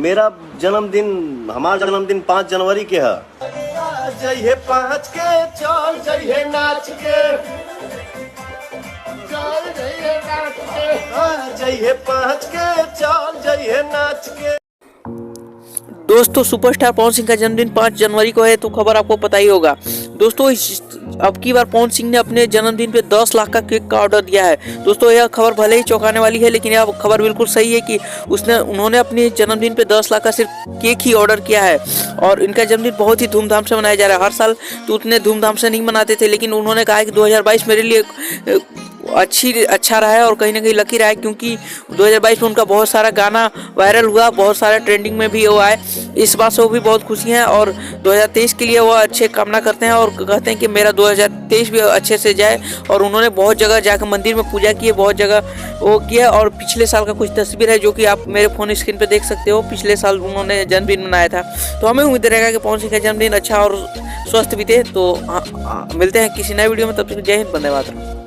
मेरा जन्मदिन, हमारा जन्मदिन 5 जनवरी के है। जइहे 5 के चल जइहे नाच के, चल जइहे नाच के, जइहे 5 के चल जइहे नाच के। दोस्तों सुपरस्टार पवन सिंह का जन्मदिन 5 जनवरी को है, तो खबर आपको पता ही होगा। दोस्तों अब की बार पवन सिंह ने अपने जन्मदिन पे 10 लाख का केक का ऑर्डर दिया है। दोस्तों यह खबर भले ही चौंकाने वाली है, लेकिन यह खबर बिल्कुल सही है कि उन्होंने अपने जन्मदिन पे 10 लाख का सिर्फ केक ही ऑर्डर किया है। और इनका जन्मदिन बहुत ही धूमधाम से मनाया जा रहा है। हर साल तो उतने धूमधाम से नहीं मनाते थे, लेकिन उन्होंने कहा कि 2022 मेरे लिए अच्छा रहा है और कहीं ना कहीं लकी रहा है, क्योंकि 2022 में उनका बहुत सारा गाना वायरल हुआ, बहुत सारा ट्रेंडिंग में भी हुआ है। इस बात से वो भी बहुत खुशी हैं और 2023 के लिए वो अच्छे कामना करते हैं और कहते हैं कि मेरा 2023 भी अच्छे से जाए। और उन्होंने बहुत जगह जाकर मंदिर में पूजा की है, बहुत जगह वो किया। और पिछले साल का कुछ तस्वीर है जो कि आप मेरे फोन स्क्रीन पे देख सकते हो। पिछले साल उन्होंने जन्मदिन मनाया था। तो हमें उम्मीद रहेगा कि पवन सिंह का जन्मदिन अच्छा और स्वस्थ बीते। तो मिलते हैं किसी नए वीडियो में, तब तक जय हिंद, वंदे मातरम।